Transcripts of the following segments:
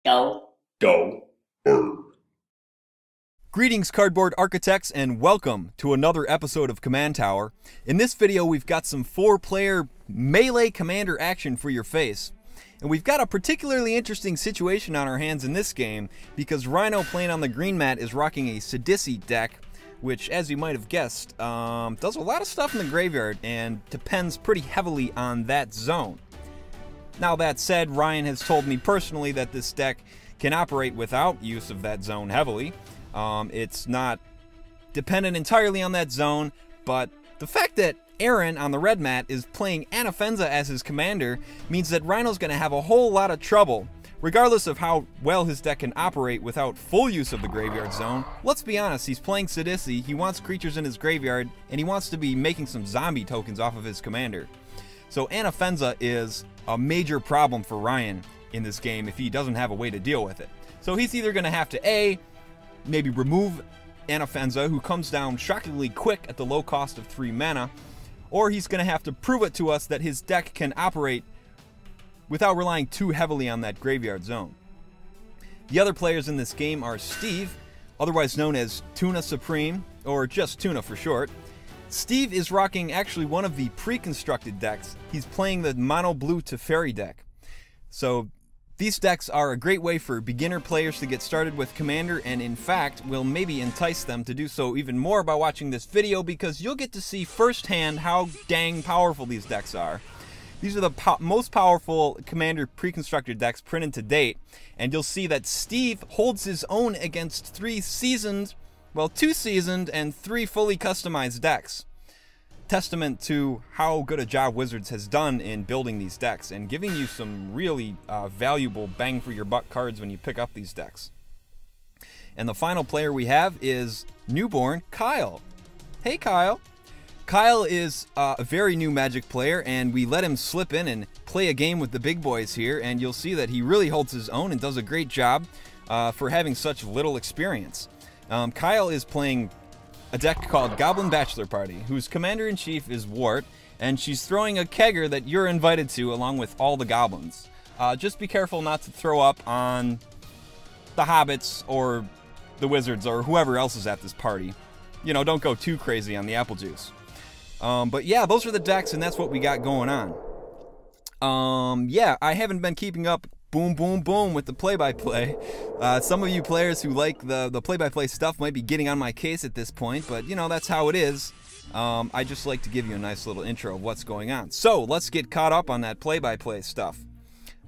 Go. Go. Bird. Greetings, cardboard architects, and welcome to another episode of Command Tower. In this video, we've got some 4-player melee commander action for your face. And we've got a particularly interesting situation on our hands in this game, because Rhyno playing on the green mat is rocking a Sidisi deck, which, as you might have guessed, does a lot of stuff in the graveyard and depends pretty heavily on that zone. Now that said, Ryan has told me personally that this deck can operate without use of that zone heavily. It's not dependent entirely on that zone, but the fact that Aron on the red mat is playing Anafenza as his commander means that Rhyno's going to have a whole lot of trouble, regardless of how well his deck can operate without full use of the graveyard zone. Let's be honest, he's playing Sidisi, he wants creatures in his graveyard, and he wants to be making some zombie tokens off of his commander. So Anafenza is a major problem for Ryan in this game if he doesn't have a way to deal with it. So he's either going to have to A, maybe remove Anafenza, who comes down shockingly quick at the low cost of 3 mana, or he's going to have to prove it to us that his deck can operate without relying too heavily on that graveyard zone. The other players in this game are Steve, otherwise known as Tuna Supreme, or just Tuna for short. Steve is rocking actually one of the pre-constructed decks. He's playing the mono blue Teferi deck. So these decks are a great way for beginner players to get started with Commander, and in fact will maybe entice them to do so even more by watching this video, because you'll get to see firsthand how dang powerful these decks are. These are the most powerful Commander pre-constructed decks printed to date, and you'll see that Steve holds his own against 2 seasoned and 3 fully customized decks. Testament to how good a job Wizards has done in building these decks and giving you some really valuable bang for your buck cards when you pick up these decks. And the final player we have is newborn Kyle. Hey Kyle. Kyle is a very new Magic player, and we let him slip in and play a game with the big boys here, and you'll see that he really holds his own and does a great job for having such little experience. Kyle is playing a deck called Goblin Bachelor Party, whose commander-in-chief is Wort, and she's throwing a kegger that you're invited to along with all the goblins. Just be careful not to throw up on the hobbits or the wizards or whoever else is at this party. You know, don't go too crazy on the apple juice. But yeah, those are the decks, and that's what we got going on. Yeah, I haven't been keeping up boom, boom, boom with the play-by-play. Some of you players who like the play-by-play stuff might be getting on my case at this point, but you know, that's how it is. I just like to give you a nice little intro of what's going on. So let's get caught up on that play-by-play stuff.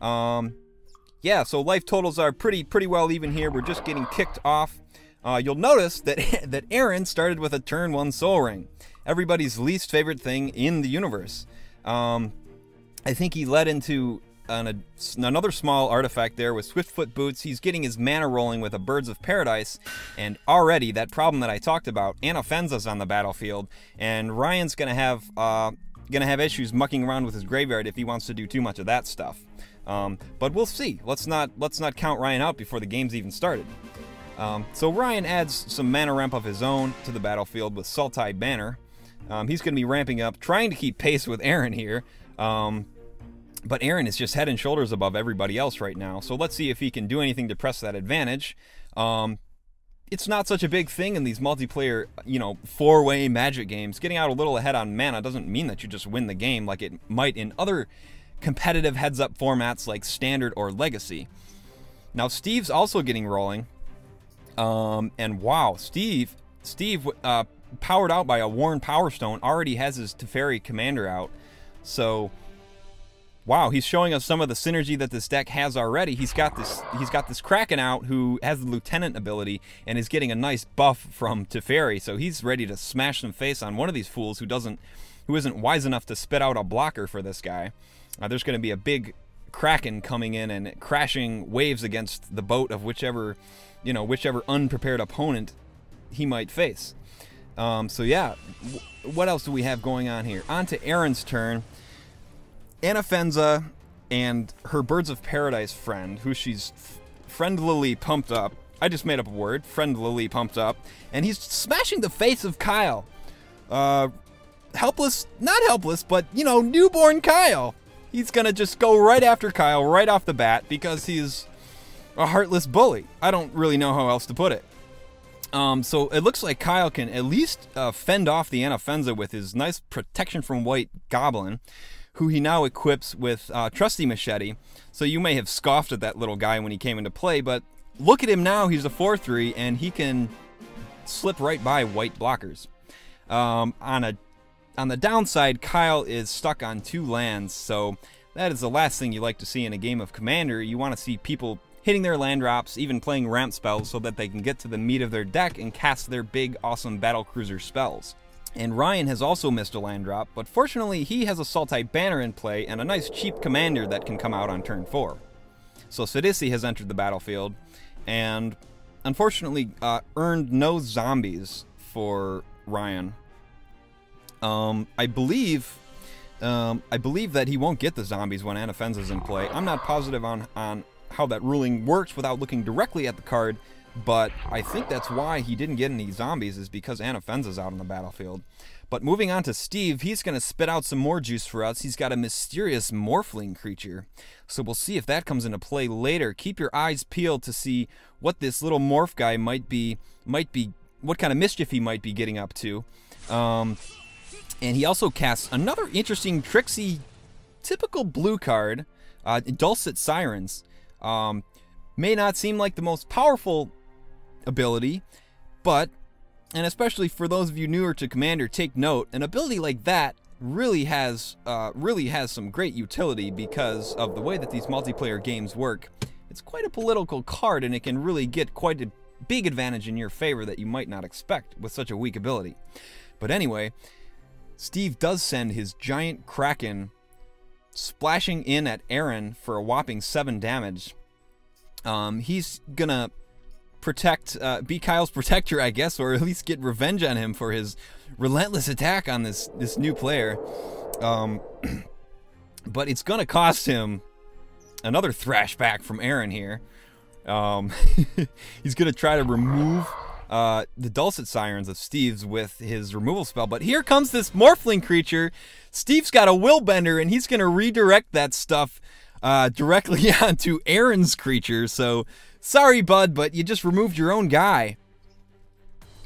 Yeah, so life totals are pretty well even here. We're just getting kicked off. You'll notice that that Aron started with a turn 1 Soul Ring, everybody's least favorite thing in the universe. I think he led into another small artifact there with Swiftfoot Boots. He's getting his mana rolling with a Birds of Paradise, and already that problem that I talked about, Anafenza's on the battlefield, and Ryan's gonna have issues mucking around with his graveyard if he wants to do too much of that stuff. But we'll see. Let's not count Ryan out before the game's even started. So Ryan adds some mana ramp of his own to the battlefield with Sultai Banner. He's going to be ramping up, trying to keep pace with Aron here. But Aron is just head and shoulders above everybody else right now. So let's see if he can do anything to press that advantage. It's not such a big thing in these multiplayer, you know, 4-way Magic games. Getting out a little ahead on mana doesn't mean that you just win the game like it might in other competitive heads-up formats like Standard or Legacy. Now Steve's also getting rolling. And wow, Steve, powered out by a Worn Power Stone, already has his Teferi commander out. So wow, he's showing us some of the synergy that this deck has already. He's got this Kraken out who has the Lieutenant ability and is getting a nice buff from Teferi. So he's ready to smash some face on one of these fools who isn't wise enough to spit out a blocker for this guy. There's going to be a big Kraken coming in and crashing waves against the boat of whichever unprepared opponent he might face. So yeah, what else do we have going on here? On to Aron's turn. Anafenza and her Birds of Paradise friend, who she's friendlily pumped up. I just made up a word, friendlily pumped up. And he's smashing the face of Kyle. Helpless, not helpless, but, you know, newborn Kyle. He's going to just go right after Kyle right off the bat because he's a heartless bully. I don't really know how else to put it. So it looks like Kyle can at least fend off the Anafenza with his nice protection from white goblin, who he now equips with Trusty Machete. So you may have scoffed at that little guy when he came into play, but look at him now. He's a 4/3, and he can slip right by white blockers. On the downside, Kyle is stuck on 2 lands, so that is the last thing you like to see in a game of Commander. You want to see people hitting their land drops, even playing ramp spells so that they can get to the meat of their deck and cast their big, awesome battlecruiser spells. And Ryan has also missed a land drop, but fortunately he has a Sultai Banner in play and a nice cheap commander that can come out on turn 4. So Sidisi has entered the battlefield, and unfortunately earned no zombies for Ryan. I believe that he won't get the zombies when Anafenza's in play. I'm not positive on how that ruling works without looking directly at the card, but I think that's why he didn't get any zombies, is because Anafenza's out on the battlefield. But moving on to Steve, he's going to spit out some more juice for us. He's got a mysterious morphling creature, so we'll see if that comes into play later. Keep your eyes peeled to see what this little morph guy might be, what kind of mischief he might be getting up to. And he also casts another interesting, tricksy, typical blue card, Dulcet Sirens. May not seem like the most powerful ability, but, and especially for those of you newer to Commander, take note, an ability like that really has some great utility because of the way that these multiplayer games work. It's quite a political card, and it can really get quite a big advantage in your favor that you might not expect with such a weak ability. But anyway, Steve does send his giant Kraken splashing in at Aron for a whopping 7 damage. He's gonna protect, be Kyle's protector, I guess, or at least get revenge on him for his relentless attack on this new player. But it's gonna cost him another thrash back from Aron here. He's gonna try to remove the Dulcet Sirens of Steve's with his removal spell, but here comes this morphling creature. Steve's got a Willbender, and he's gonna redirect that stuff directly onto Aron's creature. So sorry, bud, but you just removed your own guy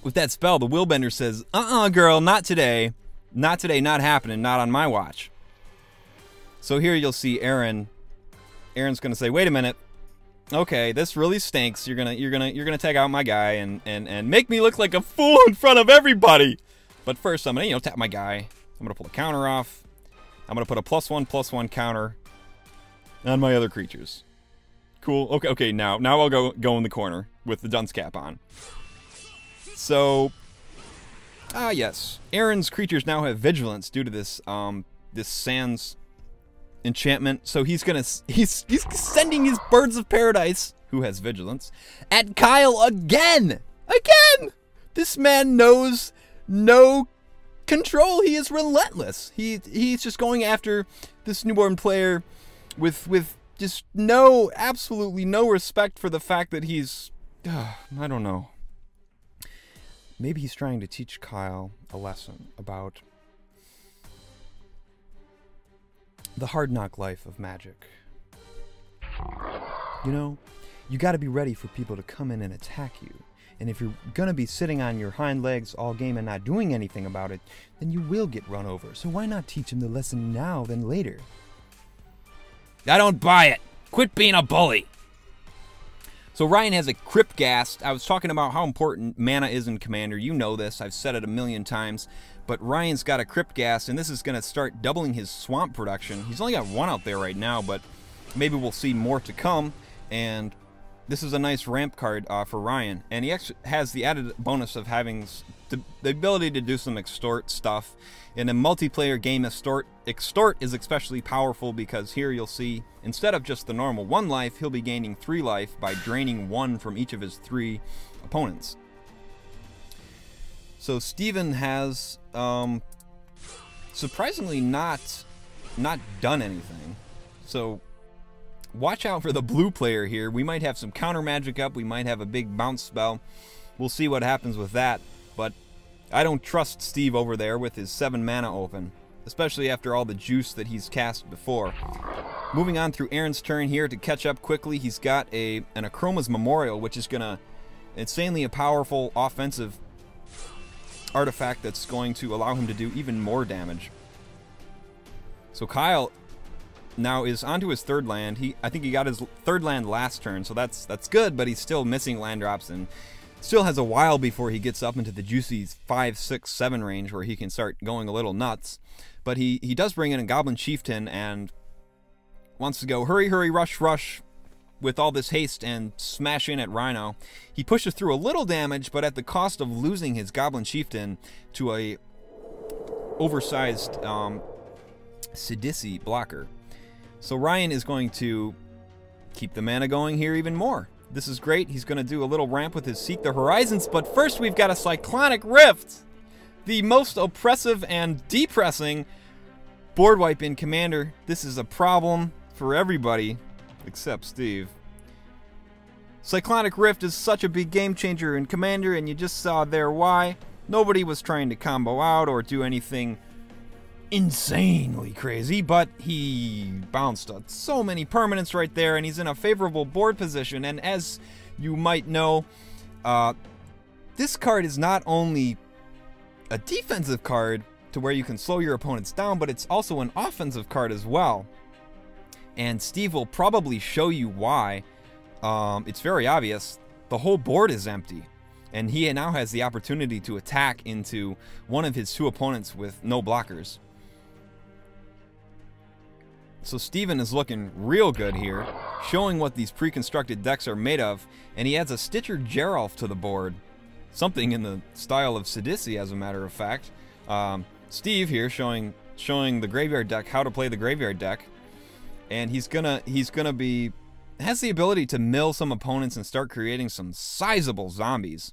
with that spell. The Willbender says, girl, not today, not today, not happening, not on my watch. So here you'll see Aron's gonna say, wait a minute, okay, this really stinks. You're gonna take out my guy and make me look like a fool in front of everybody. But first, I'm gonna tap my guy. I'm gonna pull the counter off. I'm gonna put a +1/+1 counter on my other creatures. Cool. Okay. Now I'll go in the corner with the dunce cap on. So, yes, Aron's creatures now have vigilance due to this this Sands enchantment. So he's sending his Birds of Paradise, who has vigilance, at Kyle again. This man knows no control. He is relentless. He's just going after this newborn player with just absolutely no respect for the fact that he's I don't know. Maybe he's trying to teach Kyle a lesson about the hard knock life of Magic. You know, you got to be ready for people to come in and attack you. And if you're going to be sitting on your hind legs all game and not doing anything about it, then you will get run over. So why not teach him the lesson now than later? I don't buy it. Quit being a bully. So Ryan has a Crypt Ghast. I was talking about how important mana is in Commander. You know this. I've said it a million times. But Ryan's got a Crypt Ghast, and this is going to start doubling his swamp production. He's only got 1 out there right now, but maybe we'll see more to come. And this is a nice ramp card for Ryan. And he actually has the added bonus of having the ability to do some extort stuff. In a multiplayer game, extort is especially powerful because here you'll see, instead of just the normal 1 life, he'll be gaining 3 life by draining 1 from each of his 3 opponents. So Steven has surprisingly not done anything. So watch out for the blue player here. We might have some counter magic up. We might have a big bounce spell. We'll see what happens with that. But I don't trust Steve over there with his 7 mana open, especially after all the juice that he's cast before. Moving on through Aron's turn here to catch up quickly, he's got an Akroma's Memorial, which is going to insanely a powerful offensive artifact that's going to allow him to do even more damage. So Kyle now is onto his third land. I think he got his third land last turn, so that's good, but he's still missing land drops and still has a while before he gets up into the juicy 5, 6, 7 range where he can start going a little nuts. But he does bring in a Goblin Chieftain and wants to go hurry, hurry, rush, rush with all this haste and smash in at Rhyno. He pushes through a little damage, but at the cost of losing his Goblin Chieftain to a oversized Sidisi blocker. So Ryan is going to keep the mana going here even more. This is great. He's going to do a little ramp with his Seek the Horizons, but first we've got a Cyclonic Rift. The most oppressive and depressing board wipe in Commander. This is a problem for everybody except Steve. Cyclonic Rift is such a big game changer in Commander, and you just saw there why. Nobody was trying to combo out or do anything insanely crazy, but he bounced so many permanents right there, and he's in a favorable board position. And as you might know, this card is not only a defensive card to where you can slow your opponents down, but it's also an offensive card as well. And Steve will probably show you why. It's very obvious. The whole board is empty, and he now has the opportunity to attack into one of his 2 opponents with no blockers. So Steven is looking real good here, showing what these pre-constructed decks are made of, and he adds a Stitcher Geralf to the board. Something in the style of Sidisi, as a matter of fact. Steve here showing the Graveyard deck, how to play the Graveyard deck. And has the ability to mill some opponents and start creating some sizable zombies.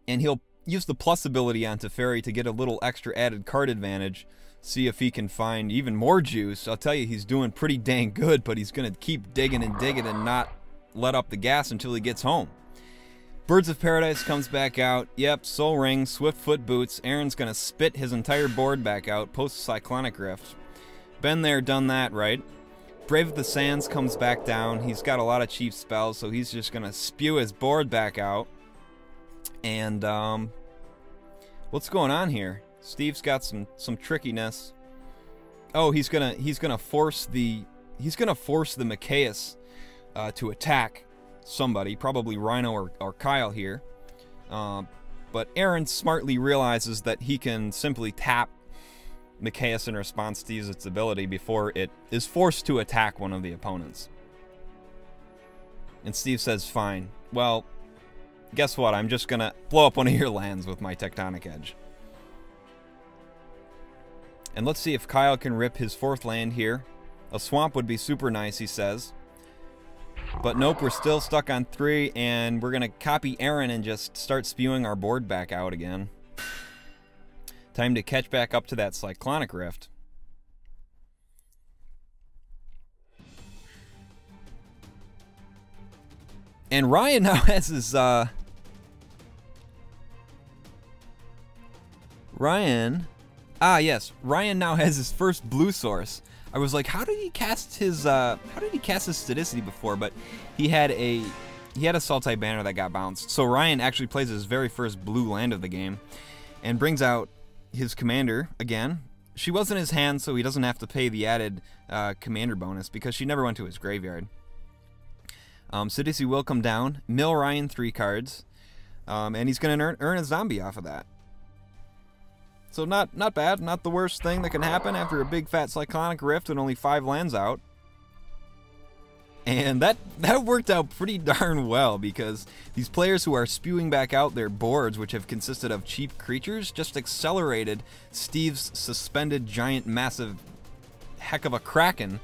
And he'll use the plus ability on Teferi to get a little extra added card advantage. See if he can find even more juice. I'll tell you, he's doing pretty dang good, but he's going to keep digging and digging and not let up the gas until he gets home. Birds of Paradise comes back out. Yep, Soul Ring, Swiftfoot Boots. Aron's going to spit his entire board back out post-Cyclonic Rift. Been there, done that, right? Brave of the Sands comes back down. He's got a lot of cheap spells, so he's just going to spew his board back out. And, what's going on here? Steve's got some trickiness. Oh, he's gonna force the Machias to attack somebody, probably Rhyno or Kyle here. But Aron smartly realizes that he can simply tap Machias in response to use its ability before it is forced to attack one of the opponents. And Steve says, fine. Well, guess what? I'm just gonna blow up one of your lands with my Tectonic Edge. And let's see if Kyle can rip his 4th land here. A swamp would be super nice, he says. But nope, we're still stuck on 3, and we're gonna copy Aron and just start spewing our board back out again. Time to catch back up to that Cyclonic Rift. And Ryan now has his, Ryan now has his first blue source. I was like, how did he cast his Sidisi before? But he had a Sultai Banner that got bounced. So Ryan actually plays his very first blue land of the game, and brings out his commander again. She was in his hand, so he doesn't have to pay the added commander bonus because she never went to his graveyard. Sidisi will come down, mill Ryan 3 cards, and he's going to earn a zombie off of that. So not bad, not the worst thing that can happen after a big fat Cyclonic Rift and only 5 lands out. And that worked out pretty darn well, because these players who are spewing back out their boards, which have consisted of cheap creatures, just accelerated Steve's suspended giant massive heck of a Kraken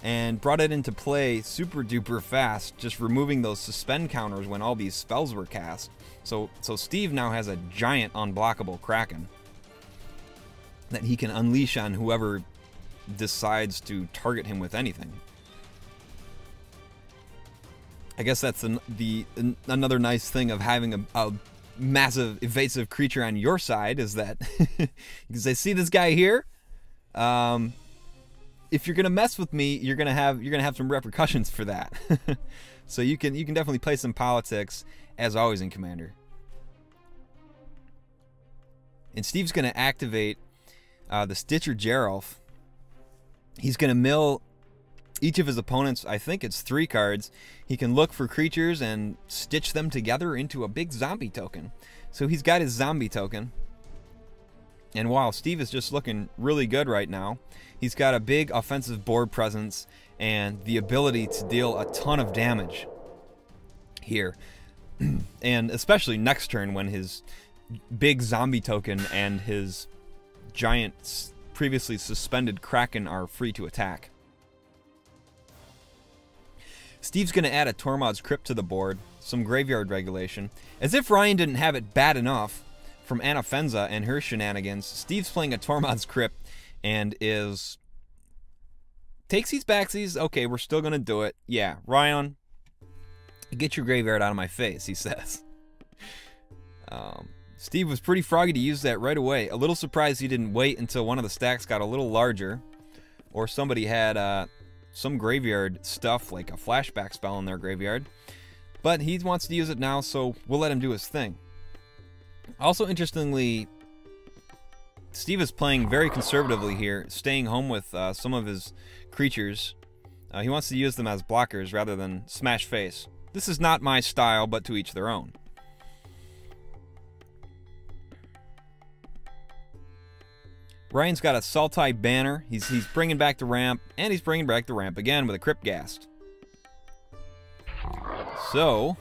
and brought it into play super duper fast, just removing those suspend counters when all these spells were cast. So Steve now has a giant unblockable Kraken that he can unleash on whoever decides to target him with anything. I guess that's another nice thing of having a massive evasive creature on your side is that because I see this guy here. If you're gonna mess with me, you're gonna have some repercussions for that. So you can definitely play some politics, as always in Commander. And Steve's gonna activate the Stitcher Geralf. He's gonna mill each of his opponents, I think it's 3 cards. He can look for creatures and stitch them together into a big zombie token. So he's got his zombie token. And while Steve is just looking really good right now, he's got a big offensive board presence and the ability to deal a ton of damage here. And especially next turn when his big zombie token and his giant previously suspended Kraken are free to attack. Steve's going to add a Tormod's Crypt to the board, some graveyard regulation. As if Ryan didn't have it bad enough from Anafenza and her shenanigans, Steve's playing a Tormod's Crypt and takes these backsies. Okay, we're still going to do it. Yeah, Ryan, get your graveyard out of my face, he says. Steve was pretty froggy to use that right away. A little surprised he didn't wait until one of the stacks got a little larger, or somebody had some graveyard stuff like a flashback spell in their graveyard. But he wants to use it now, so we'll let him do his thing. Also, interestingly, Steve is playing very conservatively here, staying home with some of his creatures. He wants to use them as blockers rather than smash face. This is not my style, but to each their own. Ryan's got a Sultai banner. He's bringing back the ramp, and he's bringing back the ramp again with a Crypt Ghast. So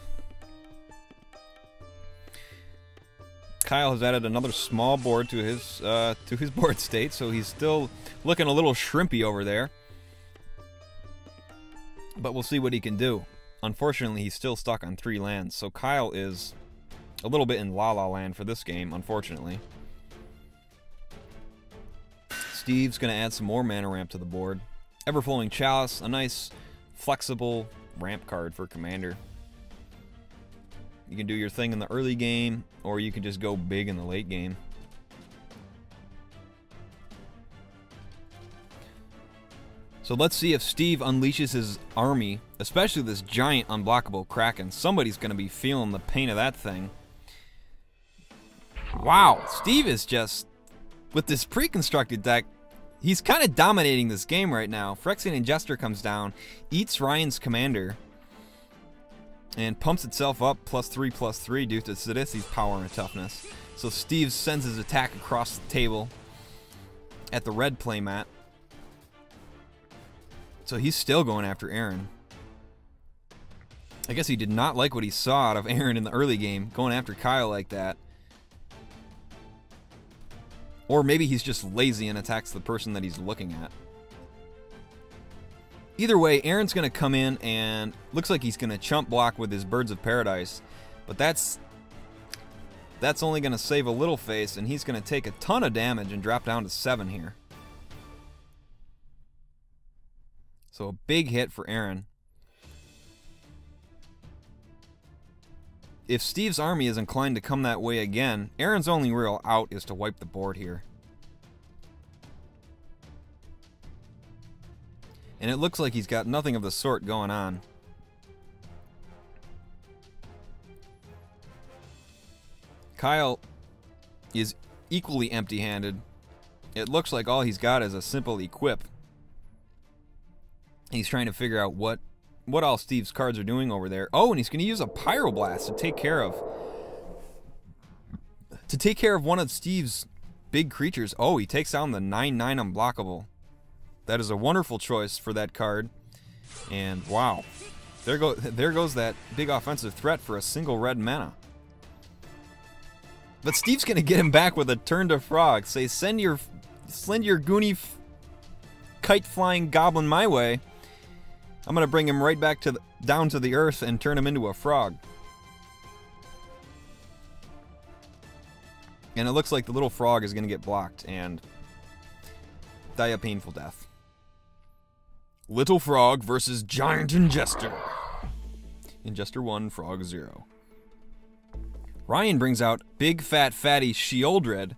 Kyle has added another small board to his board state, so he's still looking a little shrimpy over there. But we'll see what he can do. Unfortunately, he's still stuck on 3 lands, so Kyle is a little bit in la-la land for this game, unfortunately. Steve's going to add some more mana ramp to the board. Everflowing Chalice, a nice, flexible ramp card for Commander. You can do your thing in the early game, or you can just go big in the late game. So let's see if Steve unleashes his army, especially this giant unblockable Kraken. Somebody's going to be feeling the pain of that thing. Wow, Steve is just, with this pre-constructed deck, he's kind of dominating this game right now. Phyrexian Ingester comes down, eats Ryan's commander, and pumps itself up +3/+3 due to Sidisi's power and toughness. So Steve sends his attack across the table at the red playmat. So he's still going after Aron. I guess he did not like what he saw out of Aron in the early game, going after Kyle like that. Or maybe he's just lazy and attacks the person that he's looking at. Either way, Aron's going to come in and looks like he's going to chump block with his Birds of Paradise. But that's only going to save a little face, and he's going to take a ton of damage and drop down to 7 here. So a big hit for Aron. If Steve's army is inclined to come that way again, Aron's only real out is to wipe the board here. And it looks like he's got nothing of the sort going on. Kyle is equally empty-handed. It looks like all he's got is a simple equip. He's trying to figure out what all Steve's cards are doing over there. Oh, and he's going to use a Pyroblast to take care of one of Steve's big creatures. Oh, he takes down the 9/9 unblockable. That is a wonderful choice for that card. And wow, there goes that big offensive threat for a single red mana. But Steve's going to get him back with a turn to frog. Say, send your goony kite flying goblin my way. I'm going to bring him right back down to the earth and turn him into a frog. And it looks like the little frog is going to get blocked and die a painful death. Little Frog versus Giant Ingester. Ingester 1, Frog 0. Ryan brings out big fat fatty Shieldred.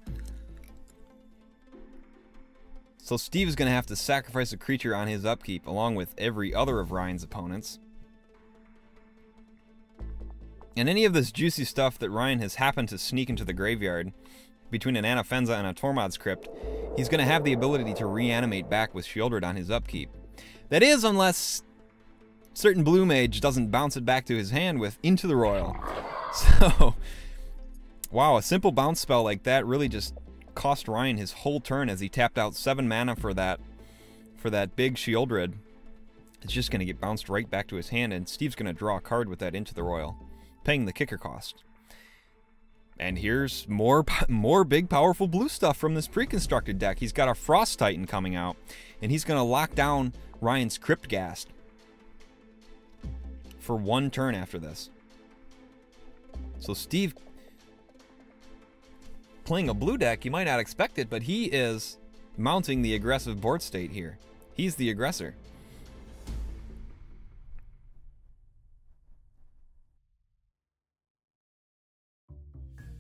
So Steve is going to have to sacrifice a creature on his upkeep, along with every other of Ryan's opponents. And any of this juicy stuff that Ryan has happened to sneak into the graveyard, between an Anafenza and a Tormod's Crypt, he's going to have the ability to reanimate back with Shieldred on his upkeep. That is, unless certain blue mage doesn't bounce it back to his hand with Into the Royal. So, wow, a simple bounce spell like that really just cost Ryan his whole turn as he tapped out 7 mana for that big Shieldred. It's just going to get bounced right back to his hand, and Steve's going to draw a card with that Into the Royal, paying the kicker cost. And here's more big, powerful blue stuff from this pre-constructed deck. He's got a Frost Titan coming out, and he's going to lock down Ryan's Crypt Ghast for 1 turn after this. So Steve, playing a blue deck, you might not expect it, but he is mounting the aggressive board state here. He's the aggressor.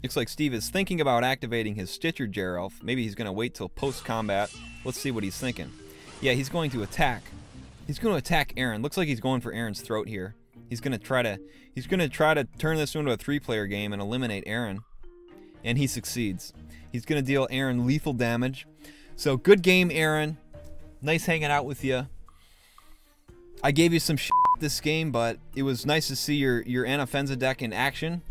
Looks like Steve is thinking about activating his Stitcher Gerelf. Maybe he's going to wait till post-combat. Let's see what he's thinking. Yeah, he's going to attack. He's going to attack Aron. Looks like he's going for Aron's throat here. He's going to try to turn this into a 3-player game and eliminate Aron. And he succeeds. He's going to deal Aron lethal damage. So good game, Aron. Nice hanging out with you. I gave you some shit this game, but it was nice to see your Anafenza deck in action.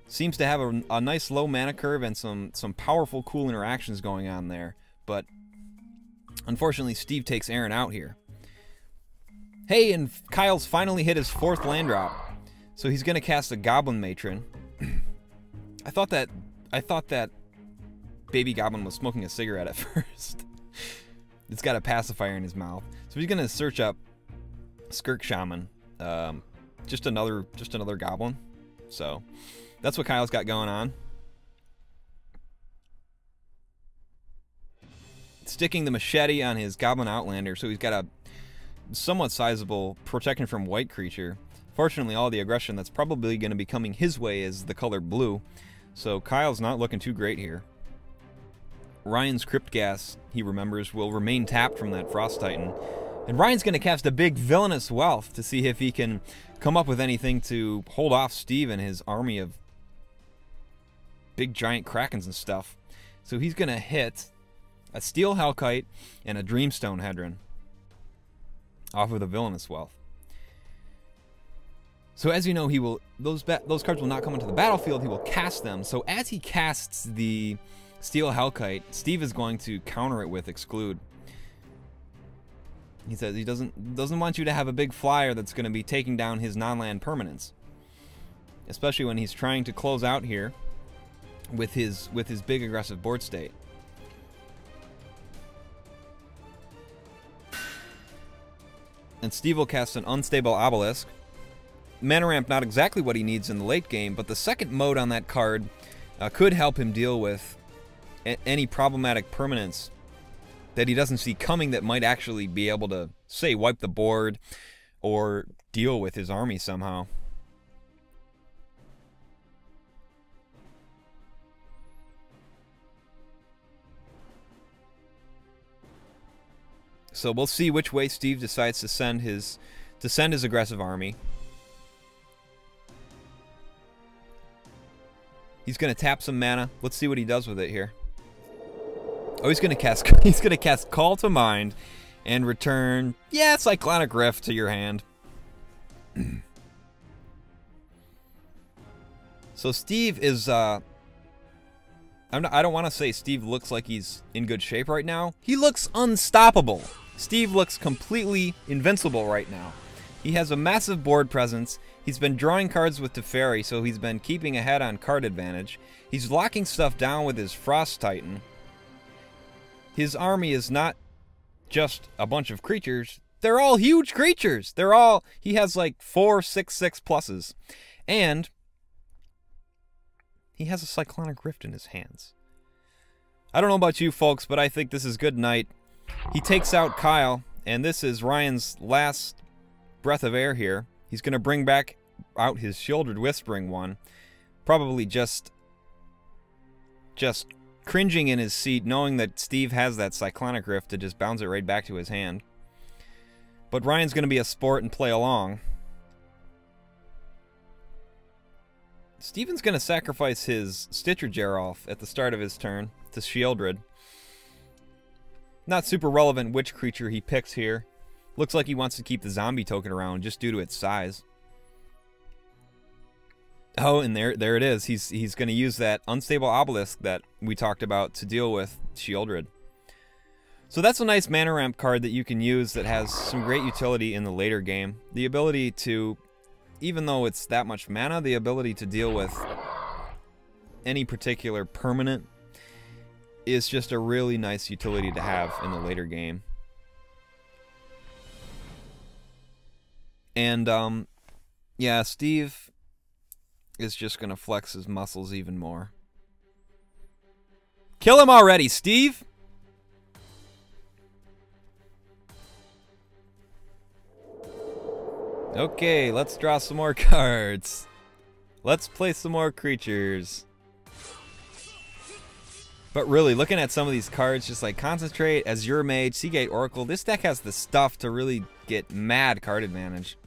Seems to have a nice low mana curve and some powerful, cool interactions going on there. But unfortunately, Steve takes Aron out here. Hey, and Kyle's finally hit his 4th land drop. So he's going to cast a Goblin Matron. I thought that baby goblin was smoking a cigarette at first. It's got a pacifier in his mouth. So he's going to search up Skirk Shaman. Just another goblin. So that's what Kyle's got going on. Sticking the machete on his Goblin Outlander, so he's got a somewhat sizable protection from white creature. Fortunately, all the aggression that's probably going to be coming his way is the color blue. So Kyle's not looking too great here. Ryan's Crypt Ghast, he remembers, will remain tapped from that Frost Titan. And Ryan's going to cast a big Villainous Wealth to see if he can come up with anything to hold off Steve and his army of big giant Krakens and stuff. So he's going to hit a Steel Hellkite and a Dreamstone Hedron off of the Villainous Wealth. So as you know, he will those cards will not come into the battlefield. He will cast them. So as he casts the Steel Hellkite, Steve is going to counter it with Exclude. He says he doesn't want you to have a big flyer that's going to be taking down his non-land permanents, especially when he's trying to close out here with his big aggressive board state. And Steve will cast an Unstable Obelisk. Mana ramp not exactly what he needs in the late game, but the second mode on that card could help him deal with any problematic permanents that he doesn't see coming that might actually be able to, say, wipe the board or deal with his army somehow. So we'll see which way Steve decides to send his aggressive army. He's going to tap some mana. Let's see what he does with it here. Oh, he's going to cast Call to Mind and return, yeah, Cyclonic Rift to your hand. So Steve is I don't want to say Steve looks like he's in good shape right now. He looks unstoppable. Steve looks completely invincible right now. He has a massive board presence. He's been drawing cards with Teferi, so he's been keeping ahead on card advantage. He's locking stuff down with his Frost Titan. His army is not just a bunch of creatures. They're all huge creatures. He has like 4 6/6 pluses. And he has a Cyclonic Rift in his hands. I don't know about you folks, but I think this is good night. He takes out Kyle, and this is Ryan's last breath of air here. He's going to bring back out his Shieldred Whispering one. Probably just cringing in his seat, knowing that Steve has that Cyclonic Rift to just bounce it right back to his hand. But Ryan's going to be a sport and play along. Steven's going to sacrifice his Stitcher Geralf at the start of his turn to Shieldred. Not super relevant which creature he picks here. Looks like he wants to keep the zombie token around just due to its size. Oh, and there it is. He's going to use that Unstable Obelisk that we talked about to deal with Shieldred. So that's a nice mana ramp card that you can use that has some great utility in the later game. The ability to, even though it's that much mana, the ability to deal with any particular permanent is just a really nice utility to have in the later game. And, yeah, Steve is just going to flex his muscles even more. Kill him already, Steve! Okay, let's draw some more cards. Let's play some more creatures. But really, looking at some of these cards, just like Concentrate, Azure Mage, Seagate Oracle, this deck has the stuff to really get mad card advantage.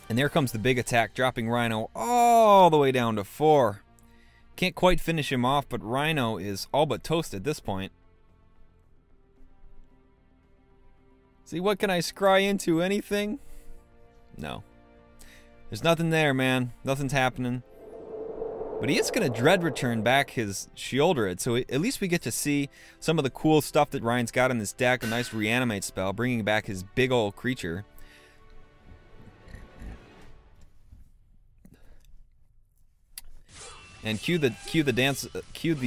And there comes the big attack, dropping Rhyno all the way down to 4. Can't quite finish him off, but Rhyno is all but toast at this point. See, what can I scry into? Anything? No. There's nothing there, man. Nothing's happening. But he is going to Dread Return back his Shieldred, so at least we get to see some of the cool stuff that Ryan's got in this deck. A nice Reanimate spell, bringing back his big old creature. And cue the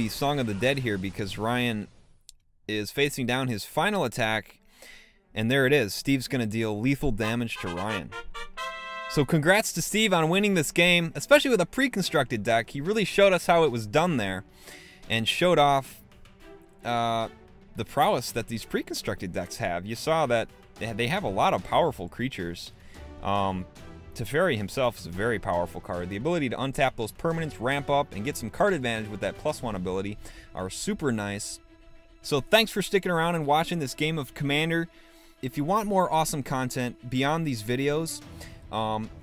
Song of the Dead here, because Ryan is facing down his final attack, and there it is. Steve's going to deal lethal damage to Ryan. So congrats to Steve on winning this game, especially with a pre-constructed deck. He really showed us how it was done there, and showed off the prowess that these pre-constructed decks have. You saw that they have a lot of powerful creatures. Teferi himself is a very powerful card. The ability to untap those permanents, ramp up, and get some card advantage with that +1 ability are super nice. So thanks for sticking around and watching this game of Commander. If you want more awesome content beyond these videos,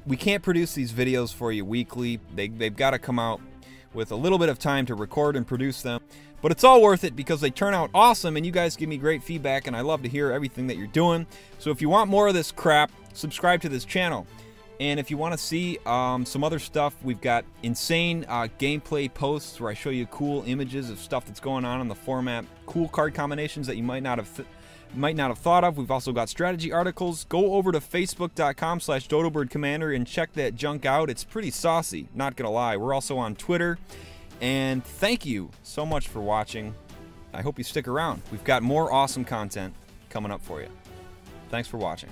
we can't produce these videos for you weekly. They've got to come out with a little bit of time to record and produce them. But it's all worth it because they turn out awesome, and you guys give me great feedback, and I love to hear everything that you're doing. So if you want more of this crap, subscribe to this channel. And if you want to see some other stuff, we've got insane gameplay posts where I show you cool images of stuff that's going on in the format, cool card combinations that you might not have thought of. We've also got strategy articles. Go over to facebook.com/DodoBirdCommander and check that junk out. It's pretty saucy, not gonna lie. We're also on Twitter. And thank you so much for watching. I hope you stick around. We've got more awesome content coming up for you. Thanks for watching.